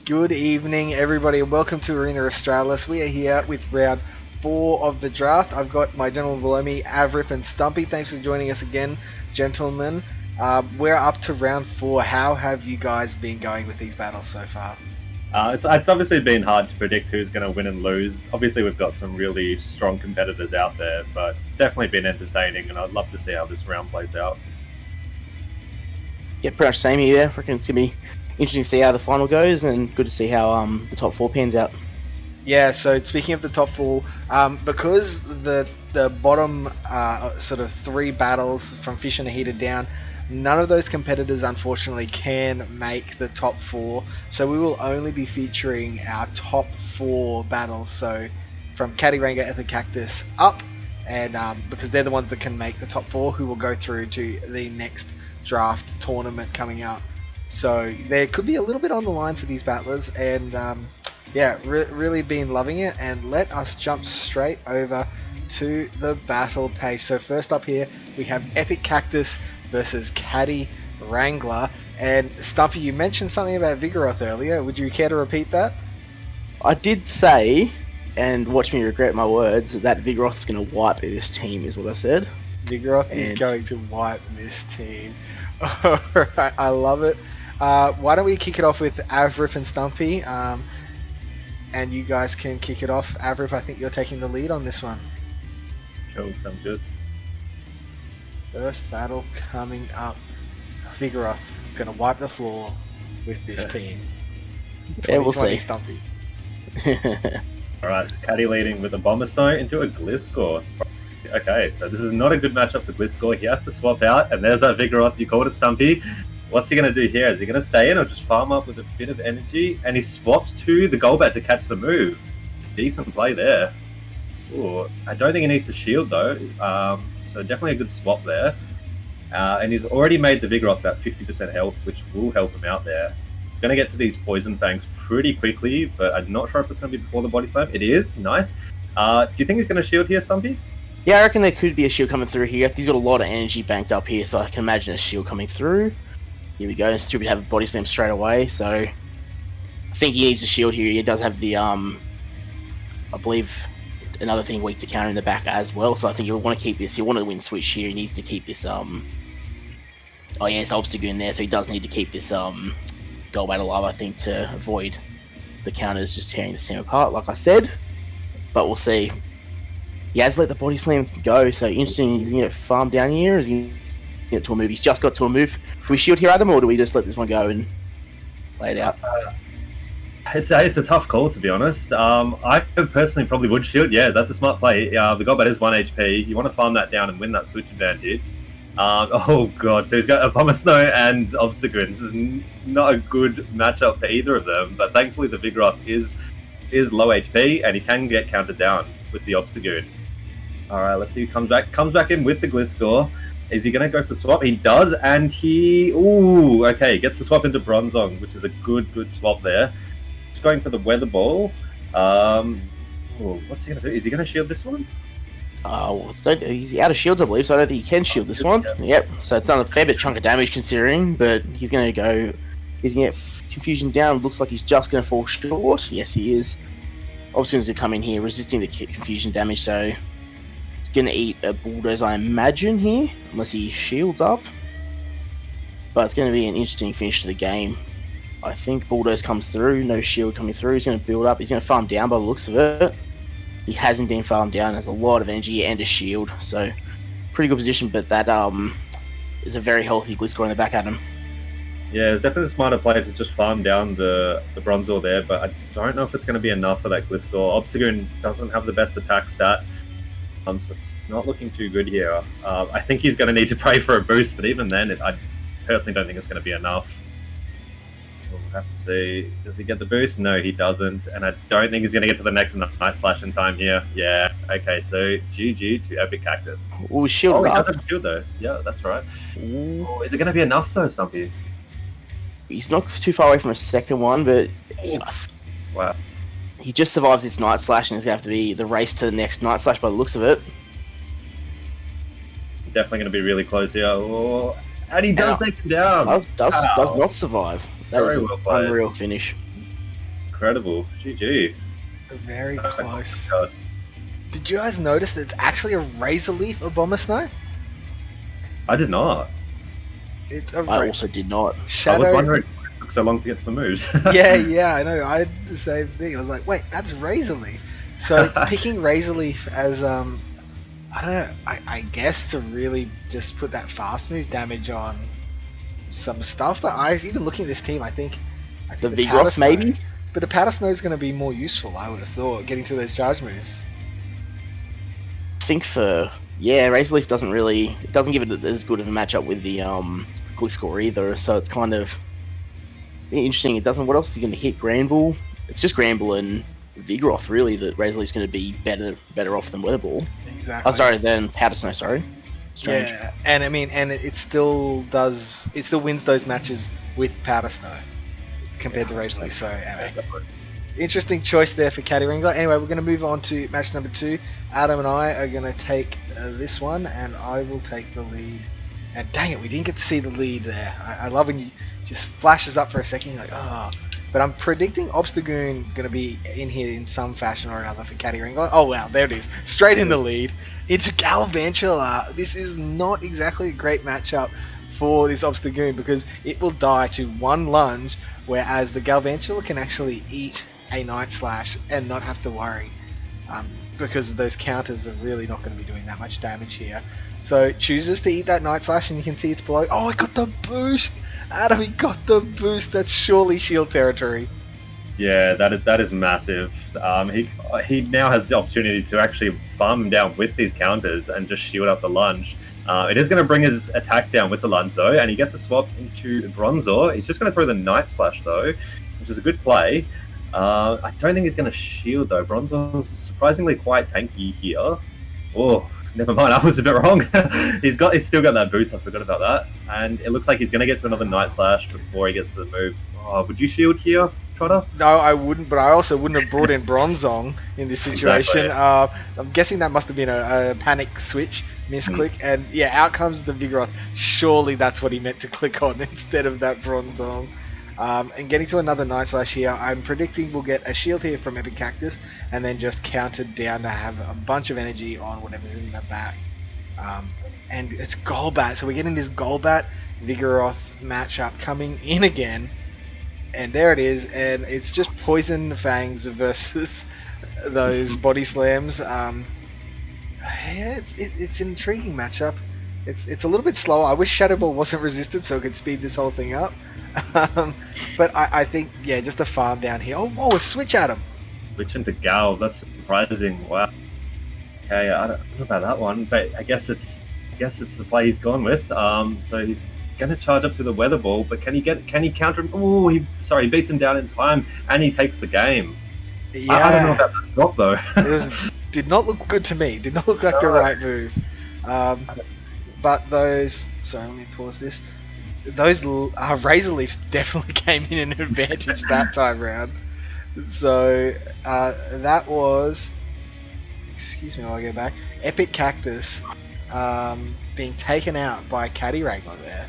Good evening, everybody, and welcome to Arena Australis. We are here with round 4 of the draft. I've got my gentlemen below me, Avrip and Stumpy. Thanks for joining us again, gentlemen. We're up to round 4. How have you guys been going with these battles so far? It's obviously been hard to predict who's going to win and lose. Obviously, we've got some really strong competitors out there, but it's definitely been entertaining, and I'd love to see how this round plays out. Yeah, pretty much same here. I reckon it's going to be interesting to see how the final goes, and good to see how the top 4 pans out. Yeah, so speaking of the top 4, because the bottom sort of 3 battles from Fish and the Heater down, none of those competitors unfortunately can make the top 4, so we will only be featuring our top 4 battles, so from Cadiranga and the Cactus up, and because they're the ones that can make the top 4, who will go through to the next draft tournament coming up. So there could be a little bit on the line for these battlers, and yeah, really been loving it. And let us jump straight over to the battle page. So first up here, we have Epic Cactus versus Caddy Wrangler. And Stumpy, you mentioned something about Vigoroth earlier. Would you care to repeat that? I did say, and watch me regret my words, that Vigoroth's going to wipe this team, is what I said. Vigoroth is going to wipe this team. Alright, I love it. Why don't we kick it off with Avrip and Stumpy? And you guys can kick it off. Avrip, I think you're taking the lead on this one. Cool, sounds good. First battle coming up. Vigoroth gonna wipe the floor with this team. Yeah, we'll see. Stumpy. Alright, so Caddy leading with a Bomber Stone into a Gliscor. Okay, so this is not a good matchup for Gliscor. He has to swap out, and there's that Vigoroth. You called it, Stumpy. What's he going to do here? Is he going to stay in or just farm up with a bit of energy? And he swaps to the Golbat to catch the move. Decent play there. Ooh, I don't think he needs to shield though. So definitely a good swap there. And he's already made the Vigoroth about 50% health, which will help him out there. He's going to get to these Poison Fangs pretty quickly, but I'm not sure if it's going to be before the Body Slam. It is. Nice. Do you think he's going to shield here, Stumpy? Yeah, I reckon there could be a shield coming through here. He's got a lot of energy banked up here, so I can imagine a shield coming through. Here we go. Stupid have a body slam straight away, so I think he needs a shield here. He does have the I believe another thing weak to counter in the back as well. So I think he'll want to keep this. He'll want to win switch here. He needs to keep this oh yeah, it's Obstagoon there, so he does need to keep this Golbat alive, I think, to avoid the counters just tearing this team apart, like I said. But we'll see. He has let the body slam go, so interesting. Is he going to farm down here? Or is he get to a move? He's just got to a move. Do we shield here, Adam, or do we just let this one go and play it out? It's a tough call, to be honest. I personally probably would shield. Yeah, that's a smart play. The Golbat is 1 HP. You want to farm that down and win that switch advantage. Oh god, so he's got a Bomber Snow and Obstagoon. This is not a good matchup for either of them, but thankfully the Vigoroth is low HP and he can get countered down with the Obstagoon. Alright, let's see who comes back in with the Gliscor. Is he going to go for the swap? He does, and okay, gets the swap into Bronzong, which is a good swap there. He's going for the Weather Ball. What's he going to do? Is he going to shield this one? He's out of shields, I believe, so I don't think he can shield this one. Yep, so it's done a fair bit chunk of damage considering, but he's going to go... He's going to get Confusion down. Looks like he's just going to fall short. Yes, he is. Obviously, he's going to come in here, resisting the Confusion damage, so... Gonna eat a Bulldoze, I imagine, here, unless he shields up. But it's gonna be an interesting finish to the game. I think Bulldoze comes through, no shield coming through. He's gonna build up. He's gonna farm down by the looks of it. He hasn't been farmed down. There's a lot of energy and a shield, so pretty good position. But that is a very healthy Gliscor in the back at him. Yeah, it's definitely a smarter play to just farm down the Bronzor there, but I don't know if it's going to be enough for that Gliscor. Obstagoon doesn't have the best attack stat. So it's not looking too good here. I think he's going to need to pray for a boost, but even then, I personally don't think it's going to be enough. We'll have to see. Does he get the boost? No, he doesn't. And I don't think he's going to get to the next Night Slash in time here. Yeah, okay, so GG to Epic Cactus. Oh, shield he up. doesn't shield though. Yeah, that's right. Oh, is it going to be enough though, Stumpy? He's not too far away from a second one, but... Wow. He just survives this Night Slash, and it's going to have to be the race to the next Night Slash by the looks of it. Definitely going to be really close here. Oh, and he does take him down. Does not survive. That was an unreal finish. incredible. GG. Very close. God. Did you guys notice that it's actually a Razor Leaf of Bomber Snow? I did not. It's a I also did not. Shadow. I was wondering why it took so long to get to the moves. yeah, I know. I had the same thing. I was like, wait, that's Razor Leaf. So picking Razor Leaf as I don't know. I guess to really just put that fast move damage on some stuff. But even looking at this team, I think The powder Vigoroth, snow- maybe? But the powder snow is going to be more useful. I would have thought getting to those charge moves. I think Razor Leaf doesn't give it as good of a matchup with the Gliscor either, so it's kind of interesting. It doesn't. What else is he going to hit? Granbull? It's just Granbull and Vigoroth really that Razor Leaf's going to be better off than Weatherball. Exactly. Oh, sorry, then Powder Snow. Sorry. Strange. Yeah, and I mean, and it still wins those matches with Powder Snow compared to Razor Leaf. So anyway, interesting choice there for Caddy Wrangler. Anyway, we're going to move on to match number 2. Adam and I are going to take this one, and I will take the lead. And dang it, we didn't get to see the lead there. I love when you just flashes up for a second, you're like, oh. But I'm predicting Obstagoon going to be in here in some fashion or another for Caddy Wrangler. Oh wow, there it is. Straight in the lead. Into Galvantula. This is not exactly a great matchup for this Obstagoon because it will die to one lunge, whereas the Galvantula can actually eat a Night Slash and not have to worry. Because those counters are really not going to be doing that much damage here. So it chooses to eat that Night Slash, and you can see it's below. Oh, it got the boost! Adam, he got the boost. That's surely shield territory. Yeah, that is massive. He now has the opportunity to actually farm him down with these counters and just shield up the lunge. It is going to bring his attack down with the lunge though, and he gets a swap into Bronzor. He's just going to throw the Night Slash though, which is a good play. I don't think he's going to shield though. Bronzor's surprisingly quite tanky here. Oh, never mind. I was a bit wrong. He's still got that boost. I forgot about that. And it looks like he's going to get to another Night Slash before he gets to the move. Oh, would you shield here, Trotter? No, I wouldn't. But I also wouldn't have brought in Bronzong in this situation. Exactly. I'm guessing that must have been a panic switch, misclick, and yeah, out comes the Vigoroth. Surely that's what he meant to click on instead of that Bronzong. And getting to another Night Slash here, I'm predicting we'll get a shield here from Epic Cactus, and then just countered down to have a bunch of energy on whatever's in the back. And it's Golbat, so we're getting this Golbat Vigoroth matchup coming in again, and there it is, and it's just Poison Fangs versus those Body Slams. Yeah, it's an intriguing matchup. It's a little bit slower. I wish Shadow Ball wasn't resisted so it could speed this whole thing up. But I think, yeah, just a farm down here. Oh, whoa, a switch at him. Switch into Gal. That's surprising. Wow. Okay, I don't know about that one, but I guess it's the play he's gone with. So he's going to charge up to the Weather Ball, but can he counter him? Oh, he beats him down in time, and he takes the game. Yeah. I don't know about that stop though. Did not look good to me. Did not look like the right move. But those... Sorry, let me pause this. Those Razor Leafs definitely came in an advantage that time round. So that was... Excuse me while I go back. Epic Cactus being taken out by Caddy Wrangler there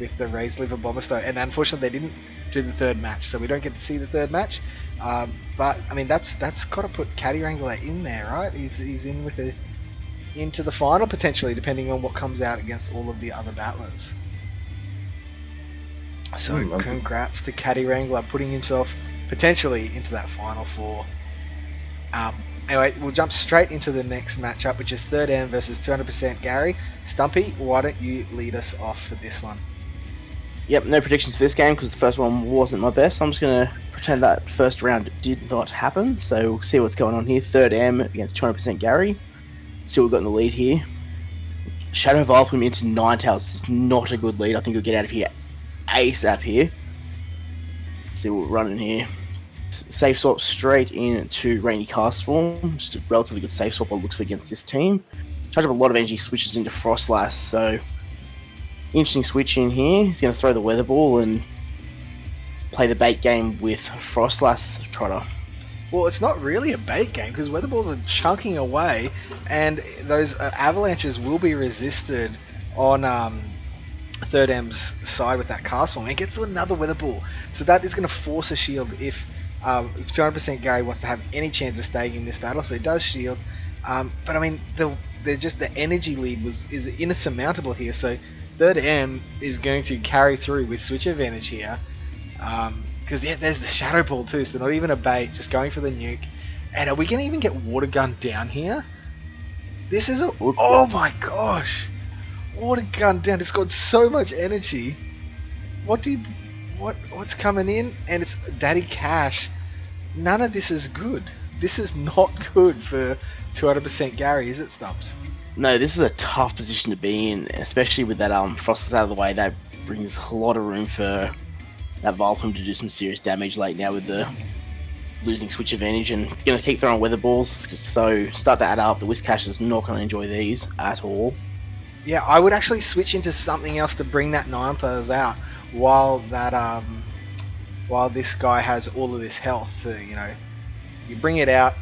with the Razor Leaf and Bomberstone. And unfortunately they didn't do the third match, so we don't get to see the third match. But, I mean, that's got to put Caddy Wrangler in there, right? He's in with into the final potentially, depending on what comes out against all of the other battlers. So congrats to Caddy Wrangler putting himself potentially into that final 4. Anyway, we'll jump straight into the next matchup, which is 3rd M versus 200% Gary. Stumpy, why don't you lead us off for this one? Yep, no predictions for this game because the first one wasn't my best. I'm just going to pretend that first round did not happen. So we'll see what's going on here. 3rd M against 200% Gary. Still got in the lead here. Shadow Vileplume into Ninetales is not a good lead. I think we'll get out of here ASAP here. See what we're running here. Safe swap straight into Rainy Castform. Just a relatively good safe swap it looks for against this team. Charge up a lot of energy, switches into Frostlass, so interesting switch in here. He's going to throw the Weather Ball and play the bait game with Frostlass Trotter. Well, it's not really a bait game because Weather Balls are chunking away, and those avalanches will be resisted on 3rd M's side with that cast form. It gets to another Weather Ball, so that is going to force a shield if 200% Gary wants to have any chance of staying in this battle, so he does shield. But I mean, the energy lead is insurmountable here. So third M is going to carry through with switch advantage here. Because there's the shadow ball too, so not even a bait, just going for the nuke. And are we gonna even get water gun down here? This is oh my gosh, water gun down. It's got so much energy. What's coming in? And it's Daddy Cash. None of this is good. This is not good for 200% Gary, is it, Stumps? No, this is a tough position to be in, especially with that Frostus out of the way. That brings a lot of room for that Volpum to do some serious damage late now with the losing switch advantage, and it's going to keep throwing weather balls, so start to add up. The Whiscash is not going to enjoy these at all. Yeah, I would actually switch into something else to bring that Ninetales out while while this guy has all of this health. You bring it out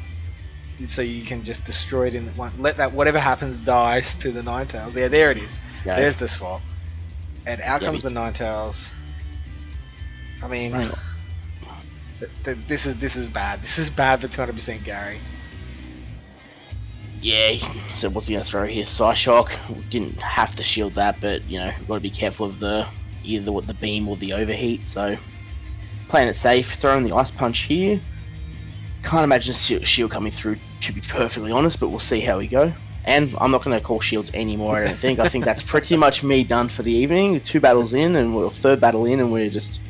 so you can just destroy it in one. Let that whatever happens dies to the Ninetales. Yeah, there it is. Yeah. There's the swap, and out comes the Ninetales. I mean, this is bad. This is bad for 200% Gary. Yeah, so what's he going to throw here? Psyshock. Didn't have to shield that, but we've got to be careful of either the beam or the overheat. So playing it safe, throwing the ice punch here. Can't imagine shield coming through, to be perfectly honest, but we'll see how we go. And I'm not going to call shields anymore, I don't think. I think that's pretty much me done for the evening. 2 battles in, and we're third battle in, and we're just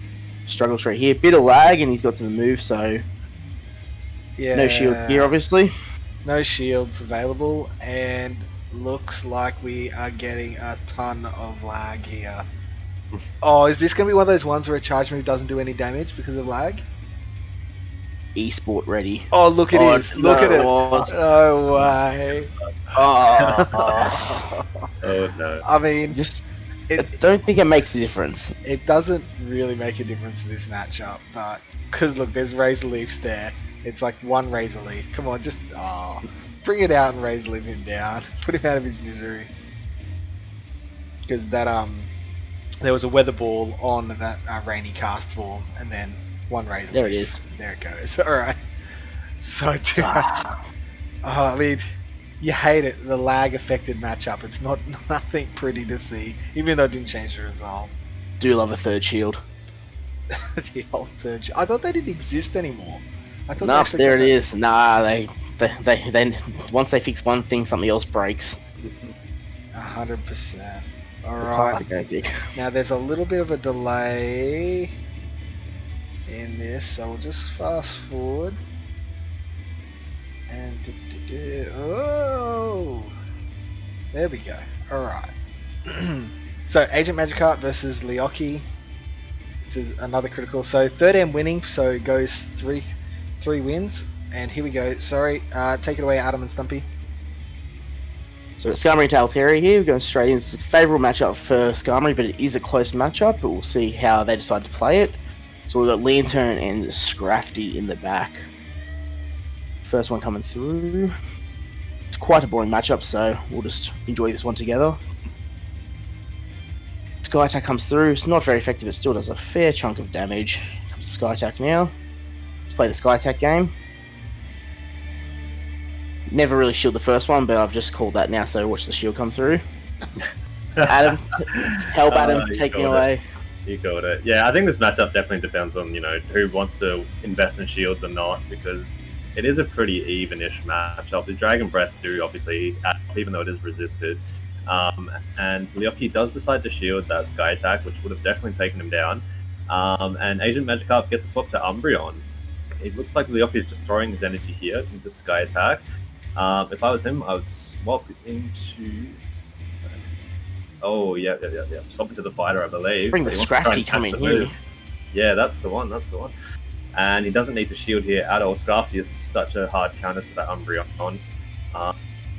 struggle straight here. Bit of lag, and he's got to the move, so yeah, no shield here, obviously. No shields available, and looks like we are getting a ton of lag here. Oh, is this going to be one of those ones where a charge move doesn't do any damage because of lag? Esport ready. Oh, look, it is. Look at it. Was. No way. Oh. Oh no. I mean, I don't think it makes a difference. It doesn't really make a difference to this matchup, but because look, there's Razor Leafs there. It's like one Razor Leaf. Come on, just bring it out and Razor Leaf him down. Put him out of his misery. Because that there was a weather ball on that rainy cast form, and then one Razor There Leaf. it is. There it goes. All right. So I mean, you hate it. The lag affected matchup. It's nothing pretty to see, even though it didn't change the result. Do love a third shield. The old third. I thought they didn't exist anymore. I thought No, there it is. Nah, they once they fix one thing, something else breaks. 100%. All right. Now there's a little bit of a delay in this, so we'll just fast forward. And oh, there we go. All right. So Agent Magikarp versus Leoki. This is another critical. So third M winning, so it goes three wins. And here we go. Sorry, take it away, Adam and Stumpy. So Skarmory and Talteri here, we're going straight in. It's a favourable matchup for Skarmory, but it is a close matchup, but we'll see how they decide to play it. So we've got Lantern and Scrafty in the back. First one coming through. It's quite a boring matchup, so we'll just enjoy this one together. Sky Attack comes through. It's not very effective, it still does a fair chunk of damage. Comes Sky Attack now. Let's play the Sky Attack game. Never really shield the first one, but I've just called that now, so watch the shield come through. Adam, help Adam, take me away. You got it. Yeah, I think this matchup definitely depends on, who wants to invest in shields or not, because it is a pretty even-ish matchup. The Dragon Breaths do, obviously, even though it is resisted. And Leoki does decide to shield that Sky Attack, which would have definitely taken him down. And Agent Magikarp gets a swap to Umbreon. It looks like Leoki is just throwing his energy here into Sky Attack. If I was him, I would swap into... Oh, yeah. Swap into the fighter, I believe. Bring the Scrafty coming here. Yeah, that's the one. And he doesn't need to shield here at all. Scrafty is such a hard counter to that Umbreon. Do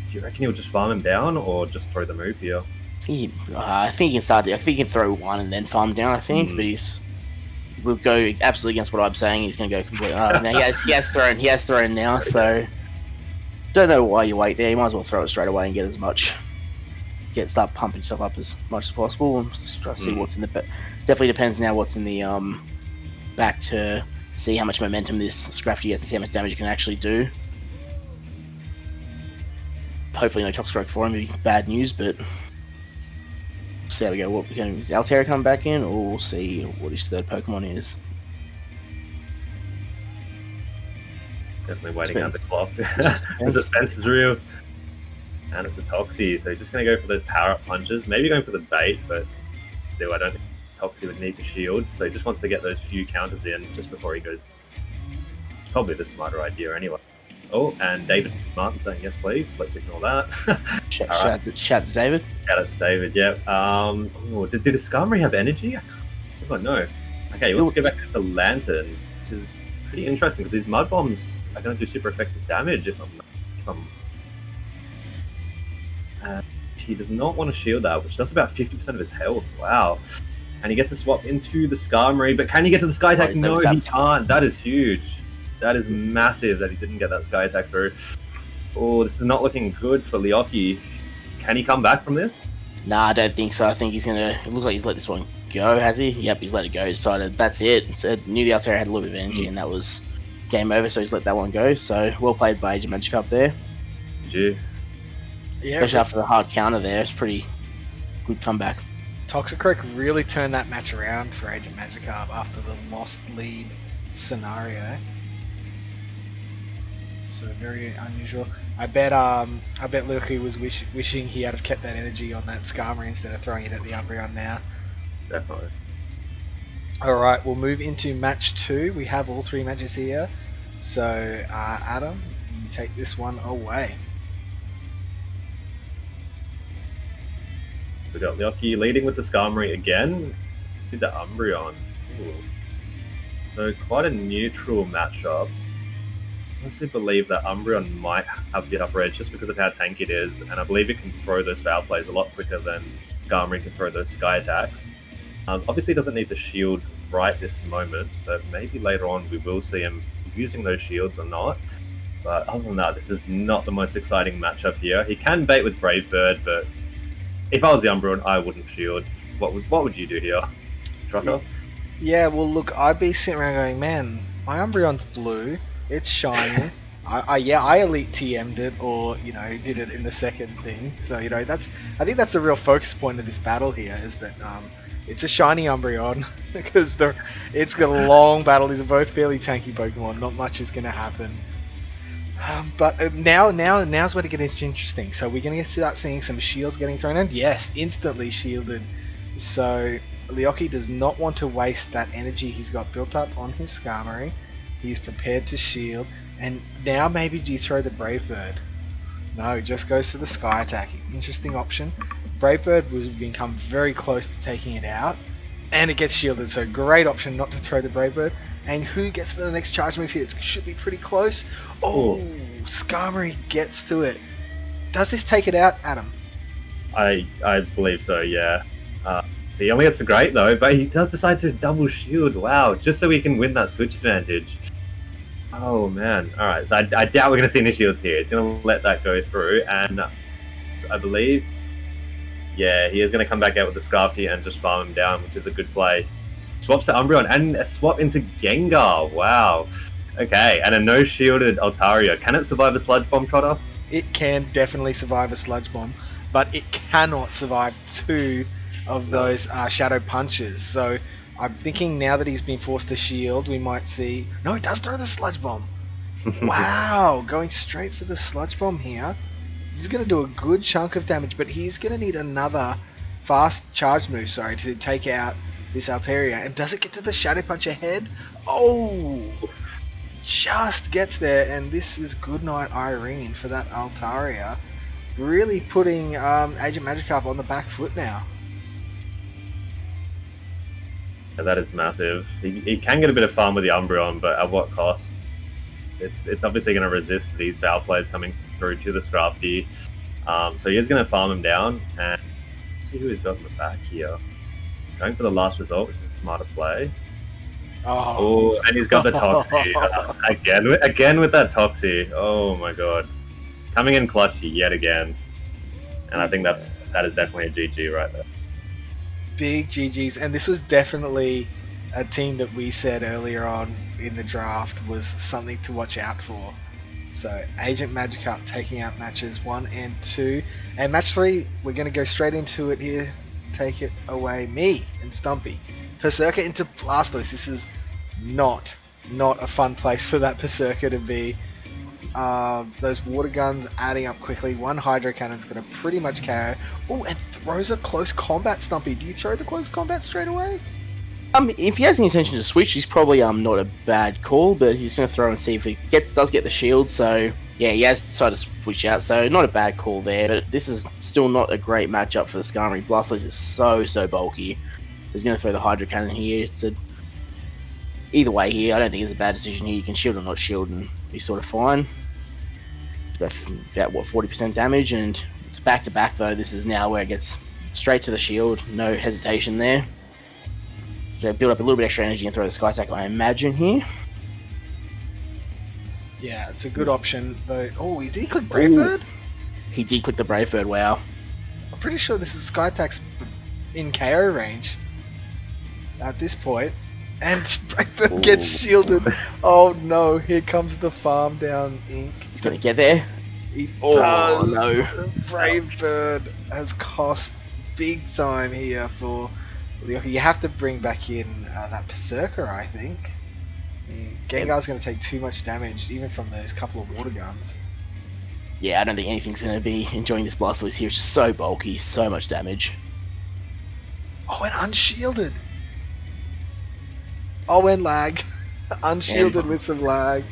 you reckon he'll just farm him down, or just throw the move here? I think he can start. I think he can throw one and then farm down. I think, but we'll go absolutely against what I'm saying. He's going to go completely. Now he has thrown now. So don't know why you wait there. You might as well throw it straight away and start pumping yourself up as much as possible. And try to see what's in the. Definitely depends now what's in the back to see how much momentum this Scrafty gets, see how much damage it can actually do. Hopefully no Toxicroak for him would be bad news, but see how we go. What we can, is Altair come back in, or we'll see what his third Pokemon is. Definitely waiting out the clock. The suspense is real. And it's a Toxie, so he's just going to go for those power-up punches. Maybe going for the bait, but still, I don't think Toxie would need the shield. So he just wants to get those few counters in just before he goes. It's probably the smarter idea anyway. Oh, and David Martin saying yes, please. Let's ignore that. Shout out to David. Shout out to David, yeah. Did the Skarmory have energy? I don't know. Okay, let's go back to Lantern, which is pretty interesting because these Mud Bombs are going to do super effective damage if I'm he does not want to shield that, which does about 50% of his health. Wow. And he gets to swap into the Skarmory, but can he get to the Sky Attack? No, he can't. That is huge. That is massive that he didn't get that Sky Attack through. Oh, this is not looking good for Leoki. Can he come back from this? Nah, I don't think so. I think he's going to... It looks like he's let this one go, has he? Yep, he's let it go. Decided that's it. So knew the Altair had a little bit of energy, and that was game over, so he's let that one go. So well played by Agent Magikarp there. GG. Yeah, especially after the hard counter there, it's pretty good comeback. Toxicroak really turned that match around for Agent Magikarp after the lost lead scenario. So very unusual. I bet Luki was wishing he had kept that energy on that Skarmory instead of throwing it at the Umbreon now. Definitely. Alright, we'll move into match 2. We have all 3 matches here. So, Adam, you take this one away. We got Leoki leading with the Skarmory again. Did the Umbreon. Ooh. So quite a neutral matchup. I honestly believe that Umbreon might have the upper edge just because of how tanky it is, and I believe it can throw those foul plays a lot quicker than Skarmory can throw those Sky Attacks. Obviously, it doesn't need the shield right this moment, but maybe later on we will see him using those shields or not. But other than that, this is not the most exciting matchup here. He can bait with Brave Bird, but if I was the Umbreon, I wouldn't shield. What would you do here, Trucker? Yeah, well, look, I'd be sitting around going, man, my Umbreon's blue, it's shiny. I Elite TM'd it, or did it in the second thing. So I think that's the real focus point of this battle here is that it's a shiny Umbreon because it's got a long battle. These are both fairly tanky Pokemon. Not much is going to happen. But now's where it gets interesting. So we're going to start seeing some shields getting thrown in. Yes, instantly shielded. So Leoki does not want to waste that energy he's got built up on his Skarmory. He's prepared to shield. And now maybe do you throw the Brave Bird? No, just goes to the Sky Attack. Interesting option. Brave Bird was become very close to taking it out. And it gets shielded. So great option not to throw the Brave Bird. And who gets to the next charge move here? It should be pretty close. Oh, Skarmory gets to it. Does this take it out, Adam? I believe so, yeah. So he only gets the Great though, but he does decide to double shield. Wow, just so he can win that switch advantage. Oh man, alright, so I doubt we're going to see any shields here. He's going to let that go through, and so I believe, yeah, he is going to come back out with the Scrafty and just farm him down, which is a good play. Swaps to Umbreon and a swap into Gengar. Wow. Okay, and a no-shielded Altaria. Can it survive a Sludge Bomb, Trotter? It can definitely survive a Sludge Bomb, but it cannot survive 2 of those Shadow Punches. So I'm thinking now that he's been forced to shield, we might see... No, he does throw the Sludge Bomb. Wow, going straight for the Sludge Bomb here. This is going to do a good chunk of damage, but he's going to need another fast charge move, to take out this Altaria. And does it get to the Shadow Punch ahead? Oh! Just gets there, and this is Goodnight Irene for that Altaria. Really putting Agent Magikarp on the back foot now. Yeah, that is massive. He can get a bit of farm with the Umbreon, but at what cost? It's obviously going to resist these foul plays coming through to the Scrafty. So he is going to farm him down, and let's see who he's got in the back here. Going for the last result, which is a smarter play. Oh, and he's got the Toxie. Again with that Toxie. Oh my god. Coming in clutch yet again. And I think that is definitely a GG right there. Big GGs, and this was definitely a team that we said earlier on in the draft was something to watch out for. So Agent Magikarp taking out matches 1 and 2. And match 3, we're going to go straight into it here. Take it away, me and Stumpy. Berserker into Blastoise. This is not a fun place for that Berserker to be. Those water guns adding up quickly. One Hydro Cannon's going to pretty much KO. Oh, and throws a close combat, Stumpy. Do you throw the close combat straight away? If he has the intention to switch, he's probably not a bad call, but he's going to throw and see if he does get the shield. So yeah, he has decided to switch out, so not a bad call there. But this is still not a great matchup for the Skarmory. Blastoise is so bulky. He's going to throw the Hydro Cannon here. Either way here, I don't think it's a bad decision here. You can shield or not shield and be sort of fine. About what, 40% damage, and it's back to back though. This is now where it gets straight to the shield. No hesitation there. Build up a little bit extra energy and throw the Sky Attack, I imagine, here. Yeah, it's a good option, though. Oh, did he click Brave Bird? He did click the Brave Bird, wow. I'm pretty sure this is Sky Attack's in KO range at this point. And Brave Bird gets shielded. Oh no, here comes the Farm Down Ink. He's going to get there. He does. No. Brave Bird has cost big time here for... You have to bring back in that Berserker, I think. Gengar's going to take too much damage, even from those couple of water guns. Yeah, I don't think anything's going to be enjoying this Blastoise here. It's just so bulky, so much damage. Oh, and unshielded. Oh, and lag. Unshielded with some lag.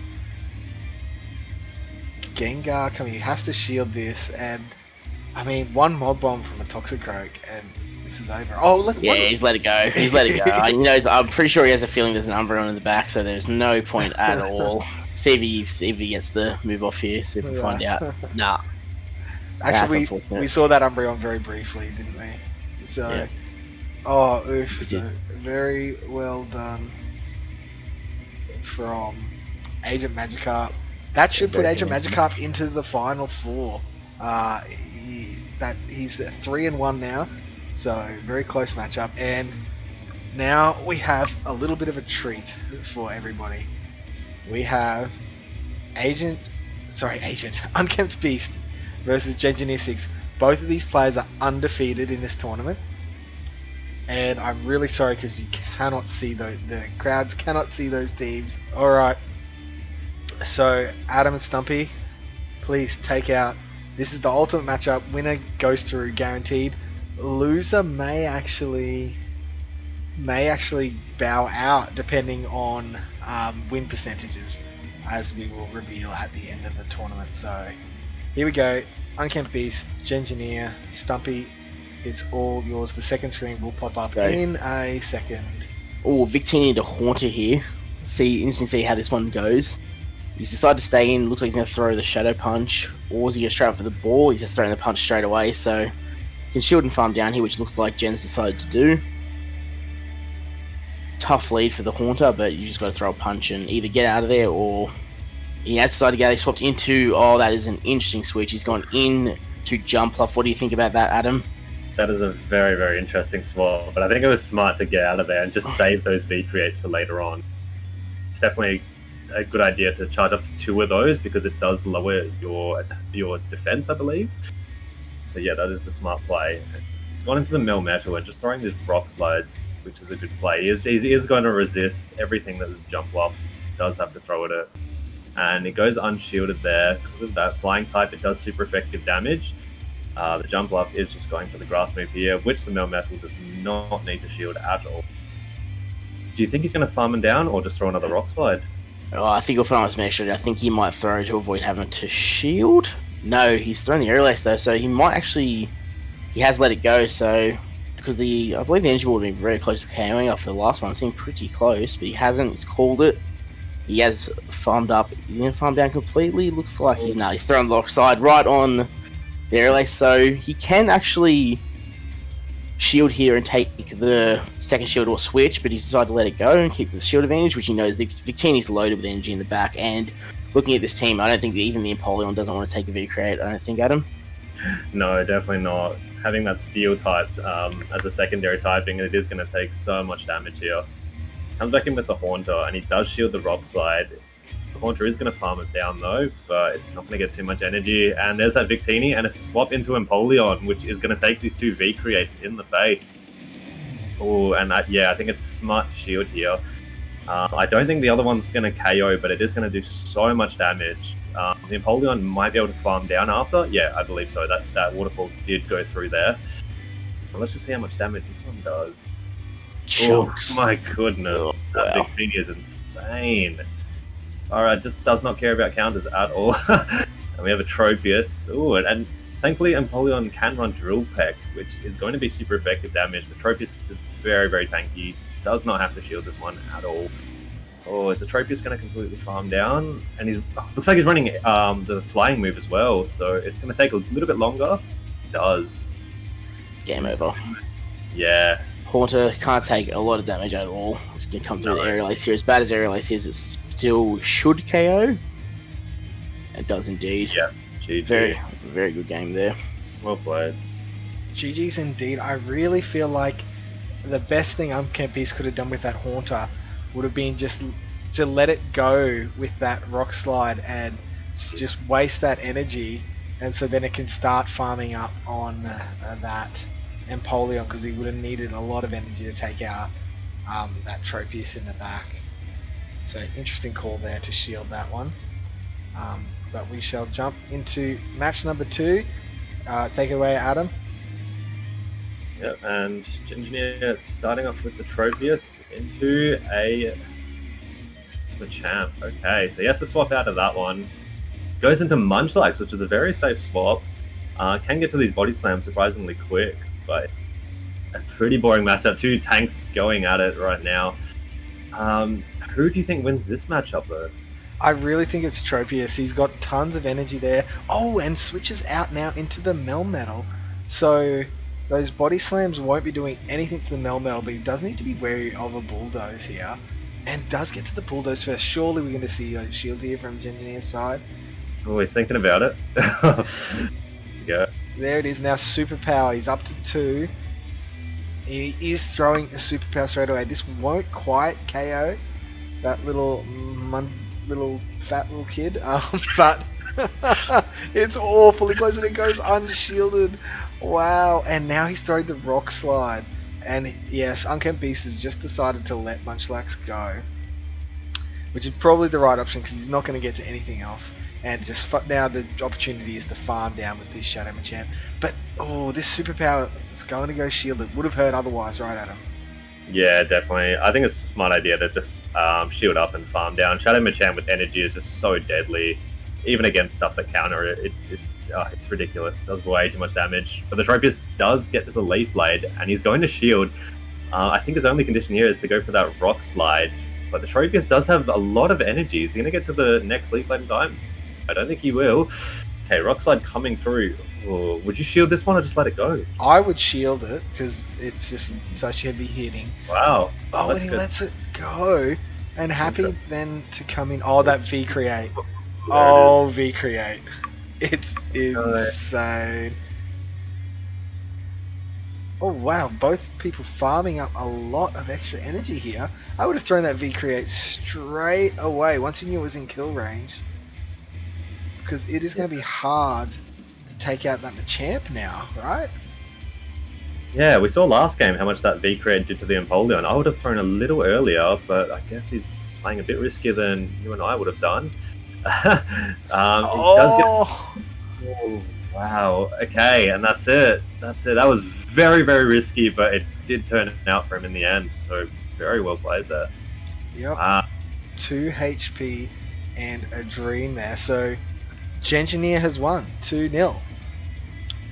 Gengar coming, he has to shield this, and I mean, one Mob Bomb from a Toxicroak, and this is over. Oh, he's let it go. He's let it go. You know, I'm pretty sure he has a feeling there's an Umbreon in the back, so there's no point at all. See if he gets the move off here. See if we find out. Nah. Actually, we saw that Umbreon very briefly, didn't we? So, yeah. Oh, oof. So very well done from Agent Magikarp. That should put Agent Magikarp into the final 4. He's 3-1 now. So, very close matchup, and now we have a little bit of a treat for everybody. We have Unkempt Beast versus Gengineer 6. Both of these players are undefeated in this tournament, and I'm really sorry because you cannot see the crowds cannot see those teams. Alright, so Adam and Stumpy, please take out. This is the ultimate matchup. Winner goes through, guaranteed. Loser may actually bow out depending on win percentages, as we will reveal at the end of the tournament. So here we go. Unkempt Beast, Gengineer, Stumpy, it's all yours. The second screen will pop up in a second. Oh, Victini to Haunter here. Interesting to see how this one goes. He's decided to stay in. Looks like he's going to throw the Shadow Punch, or is he going to straight up for the ball? He's just throwing the punch straight away, so can shield and farm down here, which looks like Jen's decided to do. Tough lead for the Haunter, but you just got to throw a punch and either get out of there, or he has decided to get. He swapped into. Oh, that is an interesting switch. He's gone in to Jumpluff. What do you think about that, Adam? That is a very interesting swap, but I think it was smart to get out of there and just save those V creates for later on. It's definitely a good idea to charge up to 2 of those because it does lower your defense, I believe. So yeah, that is a smart play. He's gone into the Melmetal and just throwing these rock slides, which is a good play. He is going to resist everything that is jump off. Does have to throw at it. And it goes unshielded there. Because of that flying type, it does super effective damage. The jump off is just going for the grass move here, which the Melmetal does not need to shield at all. Do you think he's going to farm him down or just throw another rock slide? Oh, I think he'll farm some extra. I think he might throw to avoid having to shield. No, he's thrown the Aerial Ace though, so he might actually... He has let it go, so... Because I believe the Energy Ball would have been very close to KOing after the last one. It seemed pretty close, but he hasn't. He's called it. He has farmed up. He's going to farm down completely. Looks like he's thrown the lock side right on the Aerial Ace, so he can actually shield here and take the second shield or switch, but he's decided to let it go and keep the shield advantage, which he knows Victini's loaded with energy in the back. And looking at this team, I don't think that even the Empoleon doesn't want to take a V-Create. I don't think, Adam? No, definitely not. Having that steel type as a secondary typing, it is going to take so much damage here. comes back in with the Haunter, and he does shield the Rock Slide. The Haunter is going to farm it down though, but it's not going to get too much energy. And there's that Victini and a swap into Empoleon, which is going to take these two V creates in the face. Oh, and yeah, I think it's smart to shield here. I don't think the other one's going to KO, but it is going to do so much damage. The Empoleon might be able to farm down after. Yeah, I believe so. That Waterfall did go through there. Well, let's just see how much damage this one does. Chunks. Oh my goodness. Oh, that wow. Victini is insane. Alright, just does not care about counters at all. And we have a Tropius. Ooh, and thankfully Empoleon can run Drill Peck, which is going to be super effective damage, but Tropius is very, very tanky. Does not have to shield this one at all. Oh, is the Tropius going to completely farm down? And looks like he's running the flying move as well, so it's going to take a little bit longer. It does. Game over. Yeah. Haunter can't take a lot of damage at all. It's going to come through the Aerial Ace here. As bad as Aerial Ace is, it still should KO. It does indeed. Yeah. GG. Very, very good game there. Well played. GG's indeed. I really feel like the best thing Campese could have done with that Haunter would have been just to let it go with that Rock Slide and just waste that energy, and so then it can start farming up on that Empoleon, because he would have needed a lot of energy to take out that Tropius in the back. So interesting call there to shield that one. But we shall jump into match number 2. Take it away, Adam. Yep, and Engineer starting off with the Tropius into a Machamp. Okay, so he has to swap out of that one. Goes into Munchlax, which is a very safe swap. Can get to these body slams surprisingly quick, but a pretty boring matchup. Two tanks going at it right now. Who do you think wins this matchup though? I really think it's Tropius. He's got tons of energy there. Oh, and switches out now into the Melmetal. So those body slams won't be doing anything to the Melmetal, but he does need to be wary of a Bulldoze here. And does get to the Bulldoze first. Surely we're going to see a shield here from Engineer's side. Oh, he's thinking about it. Yeah. There it is now, Superpower. He's up to 2. He is throwing a Superpower straight away. This won't quite KO that little fat little kid, but it's awfully close and it goes unshielded. Wow, and now he's throwing the Rock Slide. And yes, Unkempt Beast has just decided to let Munchlax go, which is probably the right option because he's not going to get to anything else. And just now the opportunity is to farm down with this Shadow Machamp. But oh, this Superpower is going to go shielded. Would have hurt otherwise, right, Adam? Yeah, definitely. I think it's a smart idea to just shield up and farm down. Shadow Machamp with energy is just so deadly, even against stuff that counter it. It's ridiculous. It does way too much damage. But the Tropius does get to the Leaf Blade, and he's going to shield. I think his only condition here is to go for that Rock Slide. But the Tropius does have a lot of energy. Is he going to get to the next Leaf Blade in time? I don't think he will. Okay, Rock Slide coming through. Oh, would you shield this one or just let it go? I would shield it because it's just such heavy hitting. Wow. Oh, and he lets it go. And happy then to come in. Oh, that V Create. Oh, V Create. It's insane. Oh wow, both people farming up a lot of extra energy here. I would have thrown that V Create straight away once you knew it was in kill range, because it is going to be hard to take out that Machamp now, right? Yeah, we saw last game how much that V Create did to the Empoleon. I would have thrown a little earlier, but I guess he's playing a bit riskier than you and I would have done. Does get... Oh, wow. Okay, and that's it. That was very, very risky, but it did turn out for him in the end. So very well played there. Yep. 2 HP and a dream there. So Gengineer has won 2-0.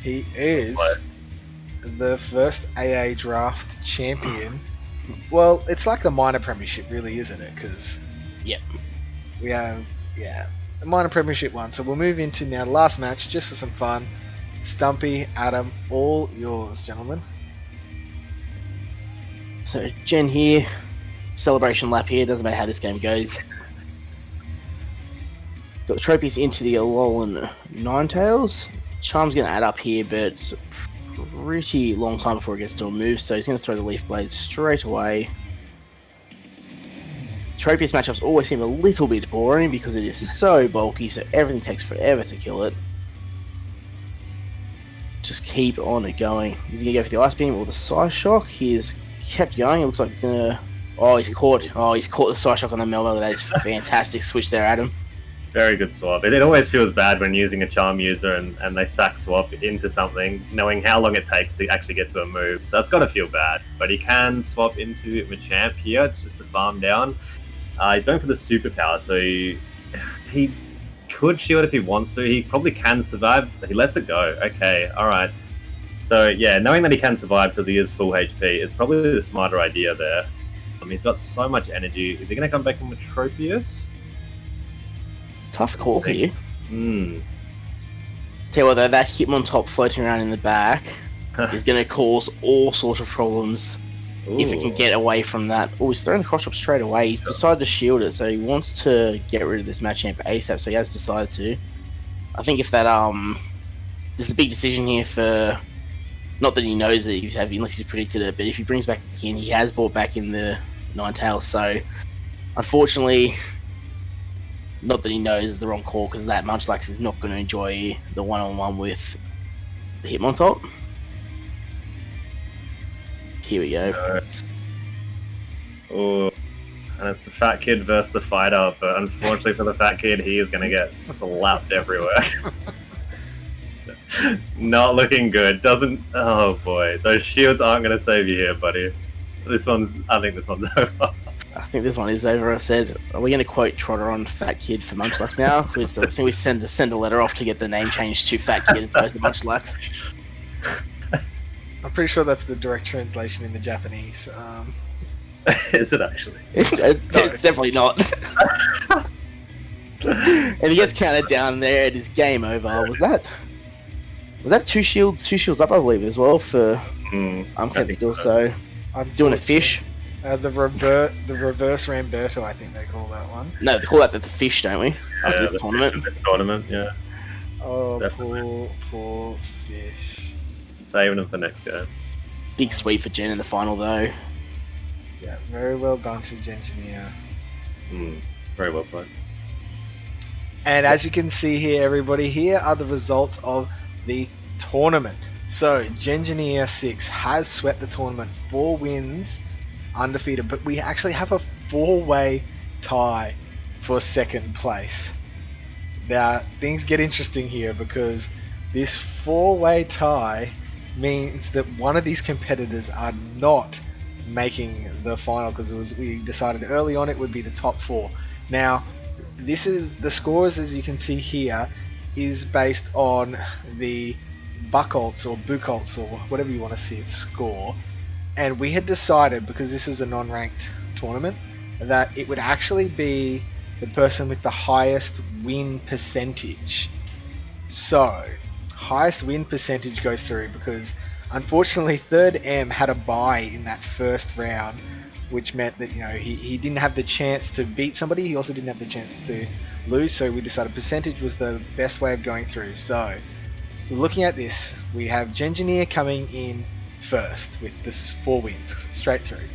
He is the first AA draft champion. Well, it's like the minor premiership, really, isn't it? Because we have the minor premiership one. So we'll move into now the last match just for some fun. Stumpy, Adam, all yours, gentlemen. So Gen here, celebration lap here. Doesn't matter how this game goes. Got the Tropius into the Alolan Ninetales. Charm's going to add up here, but it's a pretty long time before it gets to a move, so he's going to throw the Leaf Blade straight away. Tropius matchups always seem a little bit boring because it is so bulky, so everything takes forever to kill it. Just keep on it going. Is he gonna go for the Ice Beam or the Psy Shock? He has kept going. It looks like he's gonna. Oh, he's caught. Oh, he's caught the Psy Shock on the Melba. That is fantastic switch there, Adam. Very good swap. It always feels bad when using a charm user and they sack swap into something, knowing how long it takes to actually get to a move. So that's got to feel bad. But he can swap into Machamp here just to farm down. He's going for the superpower, so he could shield if he wants to. He probably can survive, but he lets it go. Okay, alright. So yeah, knowing that he can survive because he is full HP is probably the smarter idea there. He's got so much energy. Is he going to come back in with Tropius? Tough call here. Hmm. Tell you what though, that Hitmontop floating around in the back is going to cause all sorts of problems if it can get away from that. Oh, he's throwing the cross chop straight away. He's decided to shield it, so he wants to get rid of this Machamp ASAP, so he has decided to. I think if that, this is a big decision here for, not that he knows that he's having, unless he's predicted it, but if he brings back in, he has brought back in the Ninetales, so unfortunately, not that he knows the wrong call, because that Munchlax is not going to enjoy the one-on-one with the Hitmontop. Here we go. Oh, and it's the fat kid versus the fighter, but unfortunately for the fat kid, he is going to get slapped everywhere. Not looking good. Doesn't. Oh boy, those shields aren't going to save you here, buddy. I think this one's over. I think this one is over. I said, are we going to quote Trotter on Fat Kid for Munchlax now? Because I think we send a letter off to get the name changed to Fat Kid as opposed to Munchlax. I'm pretty sure that's the direct translation in the Japanese. Is it actually? It's definitely not. And he gets counted down there. It is game over. Was that two shields up, I believe, as well for Unkempt still. So I'm doing a fish. The reverse Ramberto, I think they call that one. No, they call that the fish, don't we? After the tournament. The tournament, yeah. Oh, poor fish. Saving him for next game. Big sweep for Jen in the final, though. Yeah, very well done to Gengineer. Very well played. And as you can see here, everybody, here are the results of the tournament. So, Gengineer 6 has swept the tournament, 4 wins, undefeated, but we actually have a 4-way tie for second place. Now, things get interesting here because this 4-way tie means that one of these competitors are not making the final, because we decided early on it would be the top 4. Now, this is the scores, as you can see here, is based on the Buckolts or Buckolts or whatever you want to see it score. And we had decided, because this was a non-ranked tournament, that it would actually be the person with the highest win percentage. So, highest win percentage goes through, because unfortunately Third M had a bye in that first round, which meant that, you know, he didn't have the chance to beat somebody. He also didn't have the chance to lose, so we decided percentage was the best way of going through. So, looking at this, we have Gengineer coming in first with this 4 wins straight through.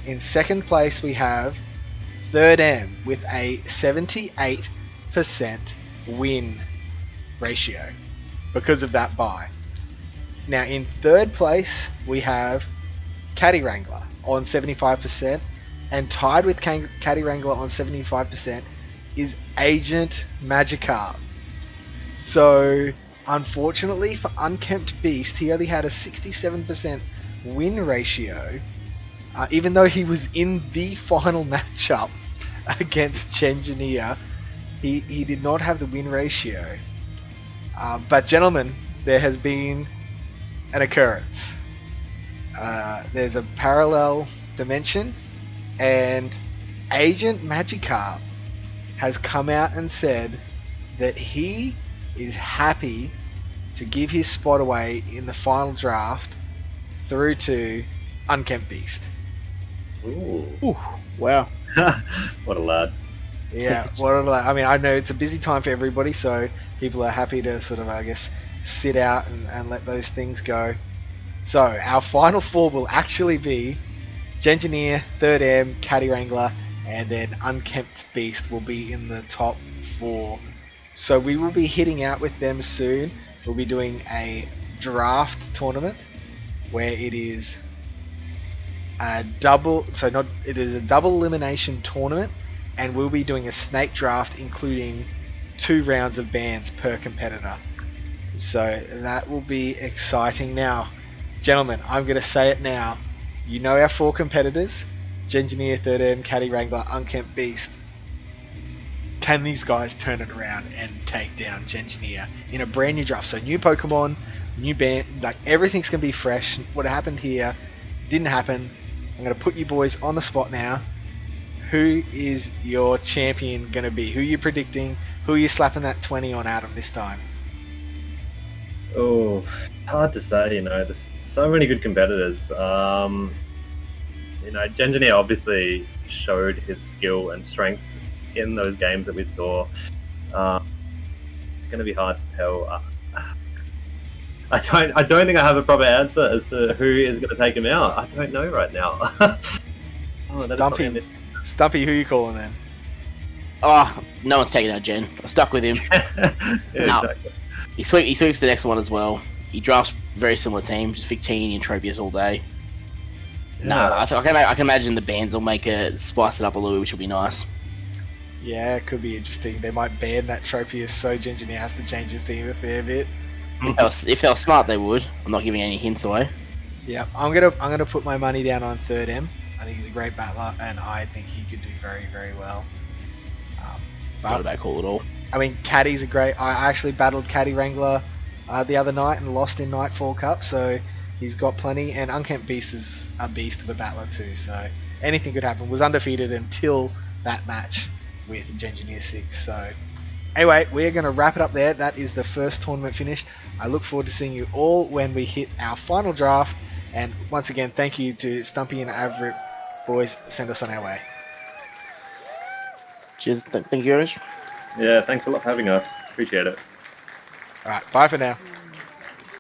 In second place, we have Third M with a 78% win ratio because of that bye. Now, in third place, we have Caddy Wrangler on 75%, and tied with Caddy Wrangler on 75% is Agent Magikarp. So, unfortunately for Unkempt Beast, he only had a 67% win ratio, even though he was in the final matchup against Gengineer. He did not have the win ratio. But gentlemen, there has been an occurrence. There's a parallel dimension, and Agent Magikarp has come out and said that he is happy to give his spot away in the final draft through to Unkempt Beast. Ooh. Wow. What a lad. Yeah, what a lad. I mean, I know it's a busy time for everybody, so people are happy to sort of, I guess, sit out and let those things go. So, our final 4 will actually be Gengineer, Third M, Caddy Wrangler, and then Unkempt Beast will be in the top 4. So we will be hitting out with them soon. We'll be doing a draft tournament where it is a double, so not, it is a double elimination tournament, and we'll be doing a snake draft including 2 rounds of bans per competitor. So that will be exciting. Now, gentlemen, I'm going to say it now. You know our 4 competitors, Gengineer, 3rd Caddy Wrangler, Unkempt Beast. Can these guys turn it around and take down Gengineer in a brand new draft? So new Pokemon, new ban, like everything's going to be fresh. What happened here didn't happen. I'm going to put you boys on the spot now. Who is your champion going to be? Who are you predicting? Who are you slapping that 20 on out of this time? Oh, hard to say. You know, there's so many good competitors. You know, Gengineer obviously showed his skill and strengths in those games that we saw. It's going to be hard to tell. I don't think I have a proper answer as to who is going to take him out. I don't know right now. Stumpy, who are you calling then? Oh, no one's taking out Gen. I stuck with him. Exactly. He sweeps the next one as well. He drafts very similar teams, Victini and Tropius all day. Yeah. I can imagine the bands will make it spice it up a little, which will be nice. Yeah, it could be interesting. They might ban that Tropius, so Gengineer has to change his team a fair bit. If they were smart, they would. I'm not giving any hints away. Yeah, I'm gonna put my money down on 3rd M. I think he's a great battler, and I think he could do very, very well. Not a bad call at all. I mean, Caddy's a great. I actually battled Caddy Wrangler the other night and lost in Nightfall Cup, so he's got plenty. And Unkempt Beast is a beast of a battler too, so anything could happen. Was undefeated until that match with Gengineer 6. So anyway, we're going to wrap it up there. That is the first tournament finished. I look forward to seeing you all when we hit our final draft. And once again, thank you to Stumpy and Avrip. Boys, send us on our way. Cheers. Thank you, guys. Yeah, thanks a lot for having us. Appreciate it. All right, bye for now.